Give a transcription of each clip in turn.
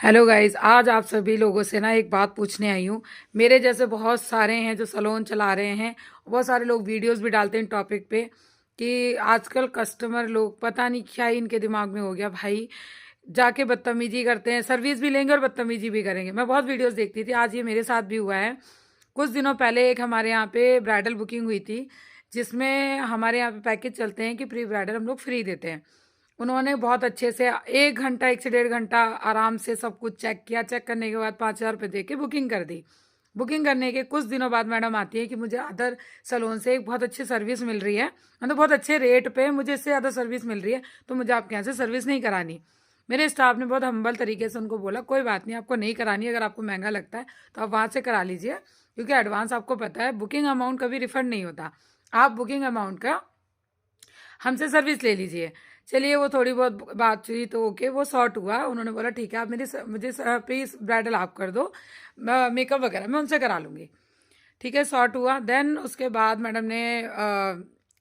Hello guys, आज आप सभी लोगों से ना एक बात पूछने आई हूँ। मेरे जैसे बहुत सारे हैं जो सैलून चला रहे हैं। बहुत सारे लोग वीडियोस भी डालते हैं टॉपिक पे कि आजकल कस्टमर लोग पता नहीं क्या ही इनके दिमाग में हो गया भाई। जाके बदतमीजी करते हैं, सर्विस भी लेंगे और बदतमीजी भी करेंगे। मैं बहुत वीडियोस देखती थी, आज ये मेरे साथ भी हुआ है। कुछ दिनों पहले एक हमारे यहाँ पे ब्राइडल बुकिंग हुई थी, जिसमें हमारे यहाँ पे पैकेज चलते हैं कि प्री ब्राइडल हम लोग फ्री देते हैं। उन्होंने बहुत अच्छे से 1 घंटा 1 से 1.5 घंटा आराम से सब कुछ चेक किया। चेक करने के बाद 5,000 रुपये दे के बुकिंग कर दी। बुकिंग करने के कुछ दिनों बाद मैडम आती है कि मुझे अदर सैलून से एक बहुत अच्छी सर्विस मिल रही है, मतलब बहुत अच्छे रेट पे मुझे इससे ज़्यादा सर्विस मिल रही है, तो मुझे आपके यहाँ से सर्विस नहीं करानी। मेरे स्टाफ ने बहुत हम्बल तरीके से उनको बोला कोई बात नहीं, आपको नहीं करानी, अगर आपको महंगा लगता है तो आप वहाँ से करा लीजिए, क्योंकि एडवांस आपको पता है बुकिंग अमाउंट कभी रिफंड नहीं होता। आप बुकिंग अमाउंट का हमसे सर्विस ले लीजिए। चलिए, वो थोड़ी बहुत बात हुई तो ओके, वो सॉर्ट हुआ। उन्होंने बोला ठीक है, आप मुझे प्लीज ब्राइडल आप कर दो, मेकअप वगैरह मैं उनसे करा लूँगी। ठीक है, सॉर्ट हुआ। देन उसके बाद मैडम ने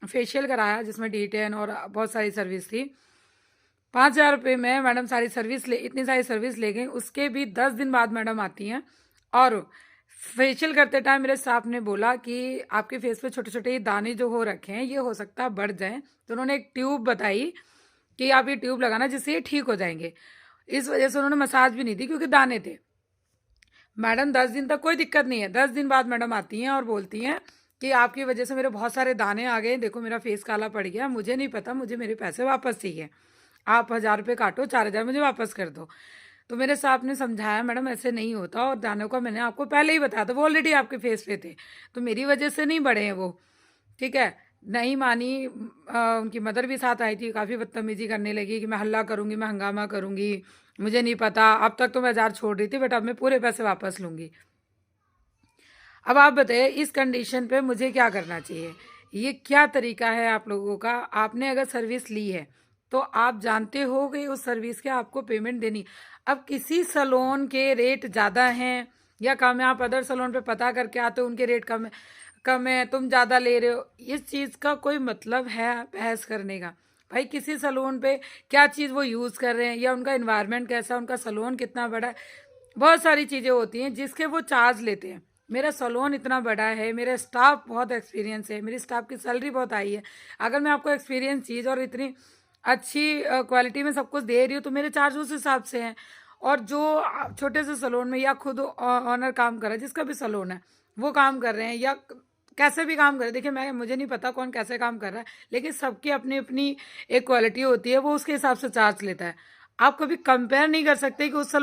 फेशियल कराया, जिसमें डी10 और बहुत सारी सर्विस थी। 5,000 रुपये में मैडम सारी सर्विस ले, इतनी सारी सर्विस ले गई। उसके भी 10 दिन बाद मैडम आती हैं और फेशियल करते टाइम मेरे स्टाफ ने बोला कि आपके फेस पे छोटे छोटे दाने जो हो रखे हैं ये हो सकता है बढ़ जाएं, तो उन्होंने एक ट्यूब बताई कि आप ये ट्यूब लगाना जिससे ये ठीक हो जाएंगे। इस वजह से उन्होंने मसाज भी नहीं दी क्योंकि दाने थे। मैडम 10 दिन तक कोई दिक्कत नहीं है। 10 दिन बाद मैडम आती हैं और बोलती हैं कि आपकी वजह से मेरे बहुत सारे दाने आ गए, देखो मेरा फेस काला पड़ गया, मुझे नहीं पता, मुझे मेरे पैसे वापस चाहिए। आप 1,000 रुपये काटो, 4,000 मुझे वापस कर दो। तो मेरे साहब ने समझाया मैडम ऐसे नहीं होता, और दानों का मैंने आपको पहले ही बताया था, वो ऑलरेडी आपके फेस पे थे, तो मेरी वजह से नहीं बढ़े हैं वो। ठीक है, नहीं मानी। उनकी मदर भी साथ आई थी, काफ़ी बदतमीजी करने लगी कि मैं हल्ला करूंगी, मैं हंगामा करूंगी, मुझे नहीं पता। अब तक तो मैं 1,000 छोड़ रही थी, बट अब मैं पूरे पैसे वापस लूंगी। अब आप बताइए इस कंडीशन पे मुझे क्या करना चाहिए? ये क्या तरीका है आप लोगों का? आपने अगर सर्विस ली है तो आप जानते हो कि उस सर्विस के आपको पेमेंट देनी। अब किसी सलोन के रेट ज़्यादा हैं या कम है, आप अदर सलोन पे पता करके आते हो उनके रेट कम है, तुम ज़्यादा ले रहे हो, इस चीज़ का कोई मतलब है बहस करने का? भाई किसी सलोन पे क्या चीज़ वो यूज़ कर रहे हैं, या उनका इन्वायरमेंट कैसा, उनका सलोन कितना बड़ा है, बहुत सारी चीज़ें होती हैं जिसके वो चार्ज लेते हैं। मेरा सलोन इतना बड़ा है, मेरा स्टाफ बहुत एक्सपीरियंस है, मेरी स्टाफ की सैलरी बहुत हाई है। अगर मैं आपको एक्सपीरियंस चीज़ और इतनी अच्छी क्वालिटी में सब कुछ दे रही हूँ तो मेरे चार्ज उस हिसाब से हैं। और जो छोटे से सलोन में या खुद ऑनर काम कर रहा है, जिसका भी सलोन है वो काम कर रहे हैं, या कैसे भी काम कर रहे हैं, देखिए मुझे नहीं पता कौन कैसे काम कर रहा है, लेकिन सबकी अपनी अपनी एक क्वालिटी होती है, वो उसके हिसाब से चार्ज लेता है। आप कभी कंपेयर नहीं कर सकते कि उस सलोन